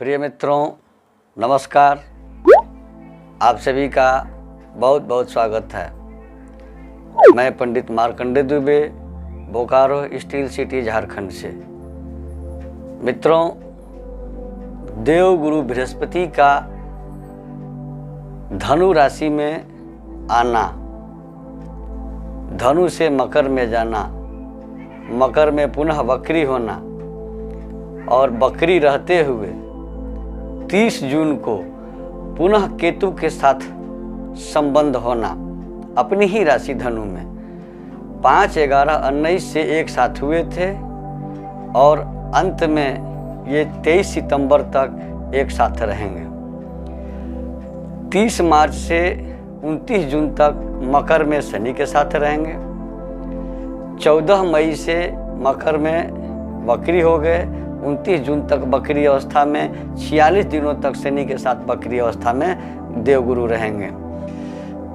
प्रिय मित्रों, नमस्कार। आप सभी का बहुत बहुत स्वागत है। मैं पंडित मार्कंडे दुबे, बोकारो स्टील सिटी झारखंड से। मित्रों, देवगुरु बृहस्पति का धनु राशि में आना, धनु से मकर में जाना, मकर में पुनः वक्री होना और वक्री रहते हुए 30 जून को पुनः केतु के साथ संबंध होना अपनी ही राशि धनु में 5/11/19 से एक साथ हुए थे और अंत में ये 23 सितंबर तक एक साथ रहेंगे। 30 मार्च से 29 जून तक मकर में शनि के साथ रहेंगे। 14 मई से मकर में वक्री हो गए। 29 जून तक वक्री अवस्था में 46 दिनों तक शनि के साथ वक्री अवस्था में देवगुरु रहेंगे।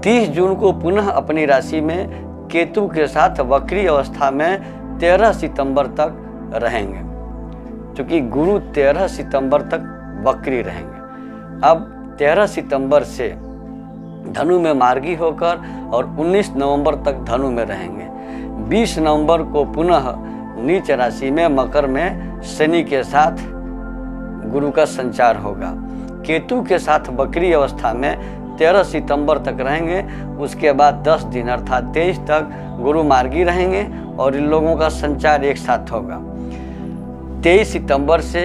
30 जून को पुनः अपनी राशि में केतु के साथ वक्री अवस्था में 13 सितंबर तक रहेंगे, क्योंकि गुरु 13 सितंबर तक वक्री रहेंगे। अब 13 सितंबर से धनु में मार्गी होकर और 19 नवंबर तक धनु में रहेंगे। 20 नवंबर को पुनः नीच राशि में मकर में शनि के साथ गुरु का संचार होगा। केतु के साथ वक्री अवस्था में 13 सितंबर तक रहेंगे। उसके बाद 10 दिन अर्थात 23 तक गुरु मार्गी रहेंगे और इन लोगों का संचार एक साथ होगा। 23 सितंबर से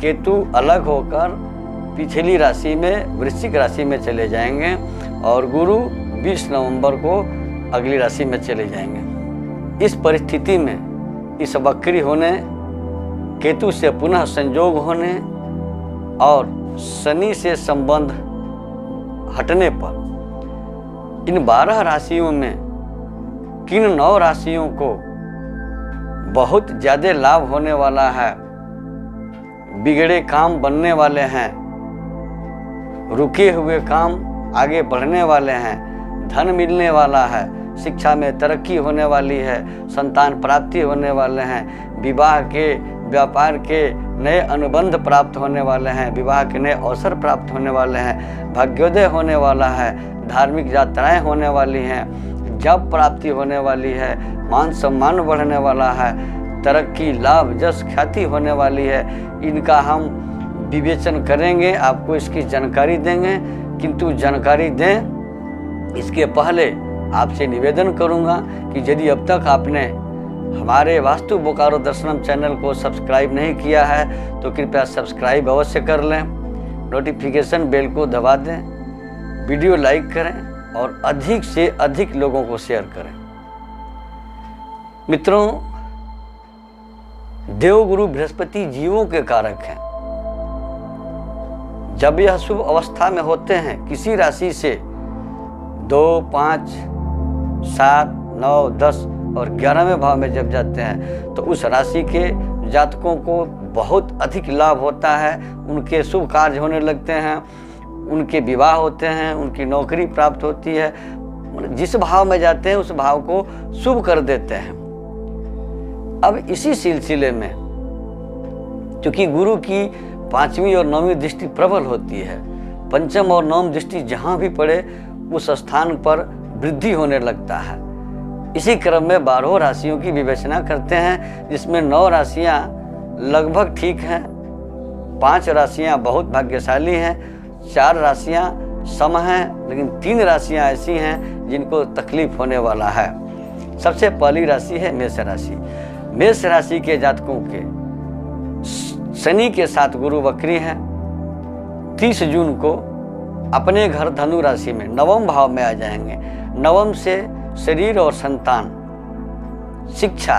केतु अलग होकर पिछली राशि में वृश्चिक राशि में चले जाएंगे और गुरु 20 नवंबर को अगली राशि में चले जाएंगे। इस परिस्थिति में इस वक्री होने, केतु से पुनः संयोग होने और शनि से संबंध हटने पर इन 12 राशियों में किन 9 राशियों को बहुत ज़्यादा लाभ होने वाला है, बिगड़े काम बनने वाले हैं, रुके हुए काम आगे बढ़ने वाले हैं, धन मिलने वाला है, शिक्षा में तरक्की होने वाली है, संतान प्राप्ति होने वाले हैं, विवाह के व्यापार के नए अनुबंध प्राप्त होने वाले हैं, विवाह के नए अवसर प्राप्त होने वाले हैं, भाग्योदय होने वाला है, धार्मिक यात्राएं होने वाली हैं, जॉब प्राप्ति होने वाली है, मान सम्मान बढ़ने वाला है, तरक्की लाभ जस ख्याति होने वाली है। इनका हम विवेचन करेंगे, आपको इसकी जानकारी देंगे। किंतु जानकारी दें इसके पहले आपसे निवेदन करूंगा कि यदि अब तक आपने हमारे वास्तु बोकारो दर्शनम चैनल को सब्सक्राइब नहीं किया है तो कृपया सब्सक्राइब अवश्य कर लें, नोटिफिकेशन बेल को दबा दें, वीडियो लाइक करें और अधिक से अधिक लोगों को शेयर करें। मित्रों, देवगुरु बृहस्पति जीवों के कारक हैं। जब यह शुभ अवस्था में होते हैं किसी राशि से 2, 5, 7, 9, 10 और 11वें भाव में जब जाते हैं तो उस राशि के जातकों को बहुत अधिक लाभ होता है। उनके शुभ कार्य होने लगते हैं, उनके विवाह होते हैं, उनकी नौकरी प्राप्त होती है। जिस भाव में जाते हैं उस भाव को शुभ कर देते हैं। अब इसी सिलसिले में क्योंकि गुरु की 5वीं और 9वीं दृष्टि प्रबल होती है, 5म और 9वीं दृष्टि जहाँ भी पड़े उस स्थान पर वृद्धि होने लगता है। इसी क्रम में 12 राशियों की विवेचना करते हैं, जिसमें 9 राशियां लगभग ठीक हैं, 5 राशियां बहुत भाग्यशाली हैं, 4 राशियां सम हैं, लेकिन 3 राशियां ऐसी हैं जिनको तकलीफ होने वाला है। सबसे पहली राशि है मेष राशि। मेष राशि के जातकों के शनि के साथ गुरु वक्री हैं। 30 जून को अपने घर धनु राशि में 9वें भाव में आ जाएंगे। 9वें से शरीर और संतान, शिक्षा,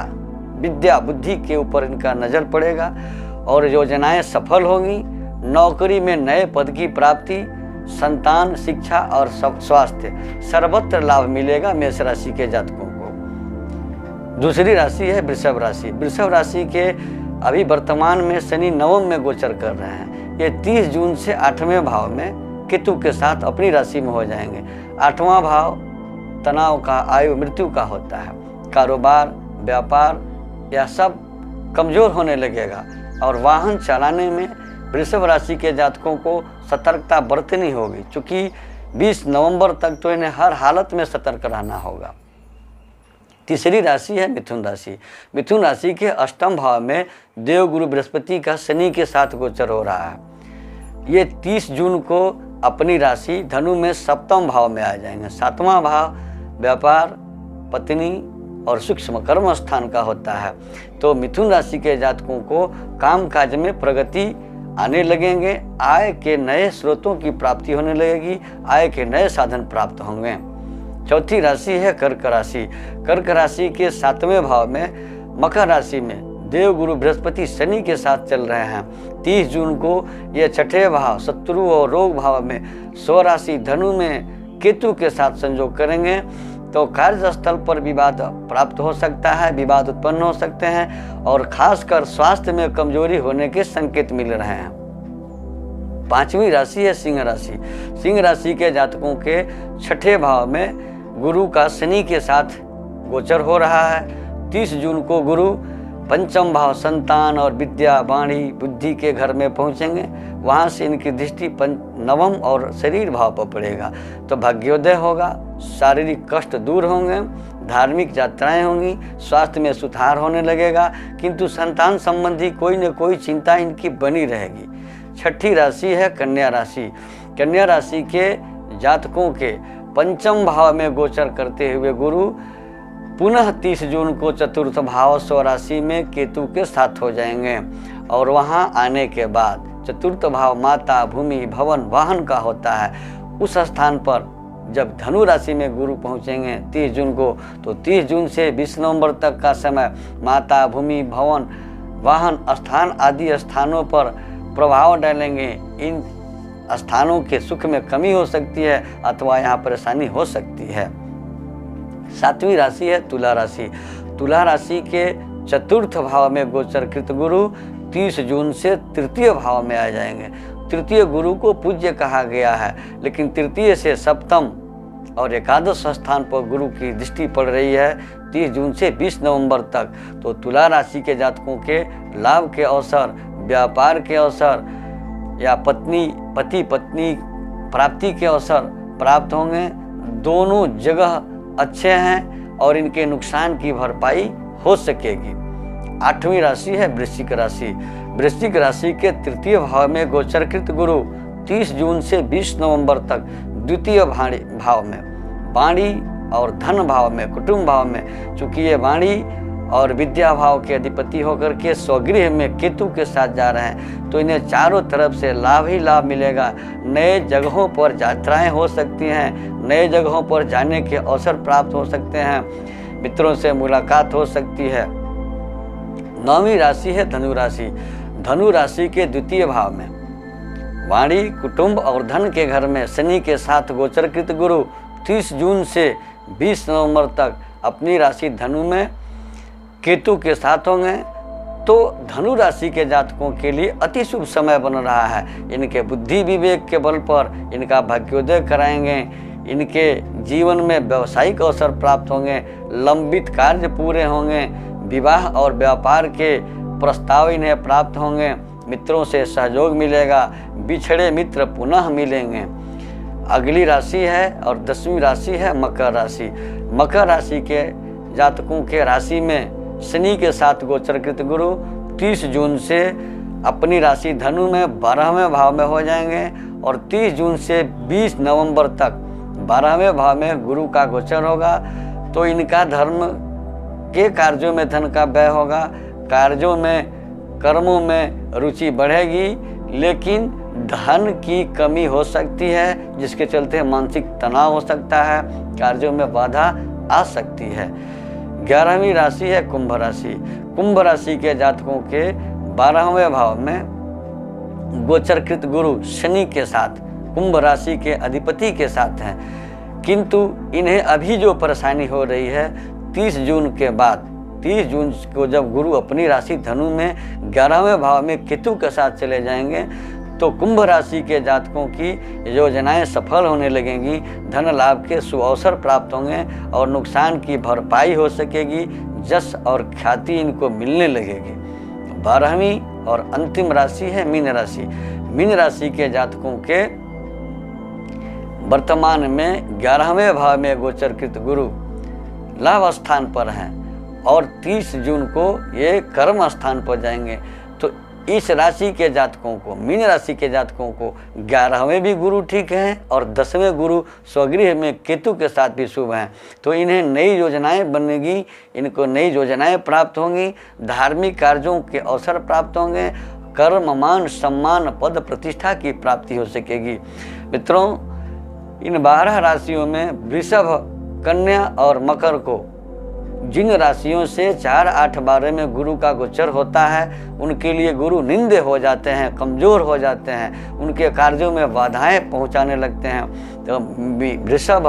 विद्या, बुद्धि के ऊपर इनका नजर पड़ेगा और योजनाएं सफल होंगी। नौकरी में नए पद की प्राप्ति, संतान, शिक्षा और स्वास्थ्य सर्वत्र लाभ मिलेगा मेष राशि के जातकों को। दूसरी राशि है वृषभ राशि। वृषभ राशि के अभी वर्तमान में शनि 9वें में गोचर कर रहे हैं। ये 30 जून से 8वें भाव में केतु के साथ अपनी राशि में हो जाएंगे। 8वां भाव तनाव का, आयु मृत्यु का होता है। कारोबार, व्यापार यह सब कमज़ोर होने लगेगा और वाहन चलाने में वृषभ राशि के जातकों को सतर्कता बरतनी होगी, क्योंकि 20 नवंबर तक तो इन्हें हर हालत में सतर्क रहना होगा। तीसरी राशि है मिथुन राशि। मिथुन राशि के अष्टम भाव में देवगुरु बृहस्पति का शनि के साथ गोचर हो रहा है। ये 30 जून को अपनी राशि धनु में सप्तम भाव में आ जाएंगे। सातवां भाव व्यापार, पत्नी और सूक्ष्म कर्म स्थान का होता है। तो मिथुन राशि के जातकों को कामकाज में प्रगति आने लगेंगे, आय के नए स्रोतों की प्राप्ति होने लगेगी, आय के नए साधन प्राप्त होंगे। चौथी राशि है कर्क राशि। कर्क राशि के 7वें भाव में मकर राशि में देवगुरु बृहस्पति शनि के साथ चल रहे हैं। 30 जून को ये छठे भाव शत्रु और रोग भाव में स्वराशि धनु में केतु के साथ संयोग करेंगे, तो कार्यस्थल पर विवाद प्राप्त हो सकता है, विवाद उत्पन्न हो सकते हैं और खासकर स्वास्थ्य में कमजोरी होने के संकेत मिल रहे हैं। 5वीं राशि है सिंह राशि। सिंह राशि के जातकों के छठे भाव में गुरु का शनि के साथ गोचर हो रहा है। 30 जून को गुरु पंचम भाव संतान और विद्या, वाणी, बुद्धि के घर में पहुंचेंगे। वहां से इनकी दृष्टि नवम और शरीर भाव पर पड़ेगा, तो भाग्योदय होगा, शारीरिक कष्ट दूर होंगे, धार्मिक यात्राएं होंगी, स्वास्थ्य में सुधार होने लगेगा, किंतु संतान संबंधी कोई न कोई चिंता इनकी बनी रहेगी। छठी राशि है कन्या राशि। कन्या राशि के जातकों के पंचम भाव में गोचर करते हुए गुरु पुनः 30 जून को चतुर्थ भाव स्वराशि में केतु के साथ हो जाएंगे और वहां आने के बाद चतुर्थ भाव माता, भूमि, भवन, वाहन का होता है। उस स्थान पर जब धनु राशि में गुरु पहुंचेंगे 30 जून को, तो 30 जून से 20 नवंबर तक का समय माता, भूमि, भवन, वाहन, स्थान आदि स्थानों पर प्रभाव डालेंगे। इन स्थानों के सुख में कमी हो सकती है अथवा यहाँ परेशानी हो सकती है। 7वीं राशि है तुला राशि। तुला राशि के चतुर्थ भाव में गोचरकृत गुरु 30 जून से तृतीय भाव में आ जाएंगे। तृतीय गुरु को पूज्य कहा गया है, लेकिन तृतीय से सप्तम और एकादश स्थान पर गुरु की दृष्टि पड़ रही है 30 जून से 20 नवंबर तक। तो तुला राशि के जातकों के लाभ के अवसर, व्यापार के अवसर या पति पत्नी प्राप्ति के अवसर प्राप्त होंगे। दोनों जगह अच्छे हैं और इनके नुकसान की भरपाई हो सकेगी। 8वीं राशि है वृश्चिक राशि। वृश्चिक राशि के तृतीय भाव में गोचरकृत गुरु 30 जून से 20 नवंबर तक द्वितीय भाव में, वाणी और धन भाव में, कुटुंब भाव में, चूंकि ये वाणी और विद्या भाव के अधिपति होकर के स्वगृह में केतु के साथ जा रहे हैं, तो इन्हें चारों तरफ से लाभ ही लाभ मिलेगा। नए जगहों पर यात्राएं हो सकती हैं, नए जगहों पर जाने के अवसर प्राप्त हो सकते हैं, मित्रों से मुलाकात हो सकती है। 9वीं राशि है धनु राशि। धनु राशि के द्वितीय भाव में वाणी, कुटुंब और धन के घर में शनि के साथ गोचरकृत गुरु 30 जून से 20 नवंबर तक अपनी राशि धनु में केतु के साथ होंगे। तो धनु राशि के जातकों के लिए अति शुभ समय बन रहा है। इनके बुद्धि विवेक के बल पर इनका भाग्योदय कराएंगे, इनके जीवन में व्यावसायिक अवसर प्राप्त होंगे, लंबित कार्य पूरे होंगे, विवाह और व्यापार के प्रस्ताव इन्हें प्राप्त होंगे, मित्रों से सहयोग मिलेगा, बिछड़े मित्र पुनः मिलेंगे। अगली राशि है और 10वीं राशि है मकर राशि। मकर राशि के जातकों के राशि में शनि के साथ गोचरकृत गुरु 30 जून से अपनी राशि धनु में 12वें भाव में हो जाएंगे और 30 जून से 20 नवंबर तक 12वें भाव में गुरु का गोचर होगा। तो इनका धर्म के कार्यों में धन का व्यय होगा, कार्यों में, कर्मों में रुचि बढ़ेगी, लेकिन धन की कमी हो सकती है, जिसके चलते मानसिक तनाव हो सकता है, कार्यों में बाधा आ सकती है। 11वीं राशि है कुंभ राशि। कुंभ राशि के जातकों के 12वें भाव में गोचरकृत गुरु शनि के साथ कुंभ राशि के अधिपति के साथ हैं, किंतु इन्हें अभी जो परेशानी हो रही है 30 जून के बाद, 30 जून को जब गुरु अपनी राशि धनु में 11वें भाव में केतु के साथ चले जाएंगे, तो कुंभ राशि के जातकों की योजनाएं सफल होने लगेंगी, धन लाभ के सुअवसर प्राप्त होंगे और नुकसान की भरपाई हो सकेगी, जश और ख्याति इनको मिलने लगेगी। 12वीं और अंतिम राशि है मीन राशि। मीन राशि के जातकों के वर्तमान में 11वें भाव में गोचरकृत गुरु लाभ स्थान पर हैं और 30 जून को ये कर्म स्थान पर जाएंगे। तो इस राशि के जातकों को, मीन राशि के जातकों को 11वें भी गुरु ठीक हैं और 10वें गुरु स्वगृह में केतु के साथ भी शुभ हैं। तो इन्हें नई योजनाएं बनेगी, इनको नई योजनाएं प्राप्त होंगी, धार्मिक कार्यों के अवसर प्राप्त होंगे, कर्म, मान, सम्मान, पद, प्रतिष्ठा की प्राप्ति हो सकेगी। मित्रों, इन 12 राशियों में वृषभ, कन्या और मकर को जिन राशियों से 4, 8, 12 में गुरु का गोचर होता है उनके लिए गुरु निंदे हो जाते हैं, कमज़ोर हो जाते हैं, उनके कार्यों में बाधाएं पहुंचाने लगते हैं। तो वृषभ,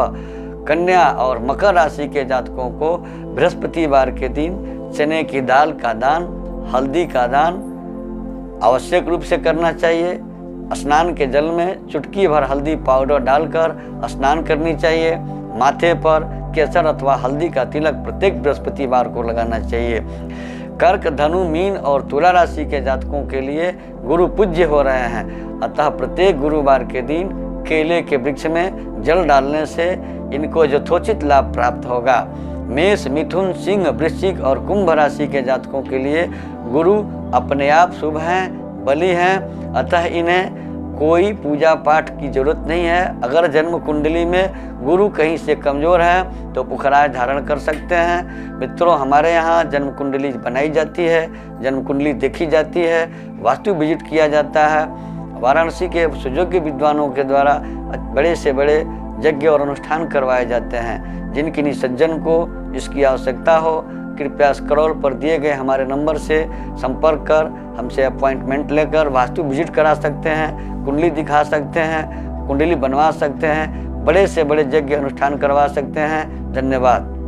कन्या और मकर राशि के जातकों को बृहस्पतिवार के दिन चने की दाल का दान, हल्दी का दान आवश्यक रूप से करना चाहिए। स्नान के जल में चुटकी भर हल्दी पाउडर डालकर स्नान करनी चाहिए। माथे पर केसर अथवा हल्दी का तिलक प्रत्येक बृहस्पतिवार को लगाना चाहिए। कर्क, धनु, मीन और तुला राशि के जातकों के लिए गुरु पूज्य हो रहे हैं, अतः प्रत्येक गुरुवार के दिन केले के वृक्ष में जल डालने से इनको यथोचित लाभ प्राप्त होगा। मेष, मिथुन, सिंह, वृश्चिक और कुंभ राशि के जातकों के लिए गुरु अपने आप शुभ हैं, बली हैं, अतः इन्हें कोई पूजा पाठ की जरूरत नहीं है। अगर जन्म कुंडली में गुरु कहीं से कमज़ोर है तो पुखराज धारण कर सकते हैं। मित्रों, हमारे यहाँ जन्म कुंडली बनाई जाती है, जन्म कुंडली देखी जाती है, वास्तु विजिट किया जाता है। वाराणसी के सुयोग्य विद्वानों के द्वारा बड़े से बड़े यज्ञ और अनुष्ठान करवाए जाते हैं। जिन किन्हीं सज्जन को इसकी आवश्यकता हो, कृपया स्क्रॉल पर दिए गए हमारे नंबर से संपर्क कर हमसे अपॉइंटमेंट लेकर वास्तु विजिट करा सकते हैं, कुंडली दिखा सकते हैं, कुंडली बनवा सकते हैं, बड़े से बड़े यज्ञ अनुष्ठान करवा सकते हैं। धन्यवाद।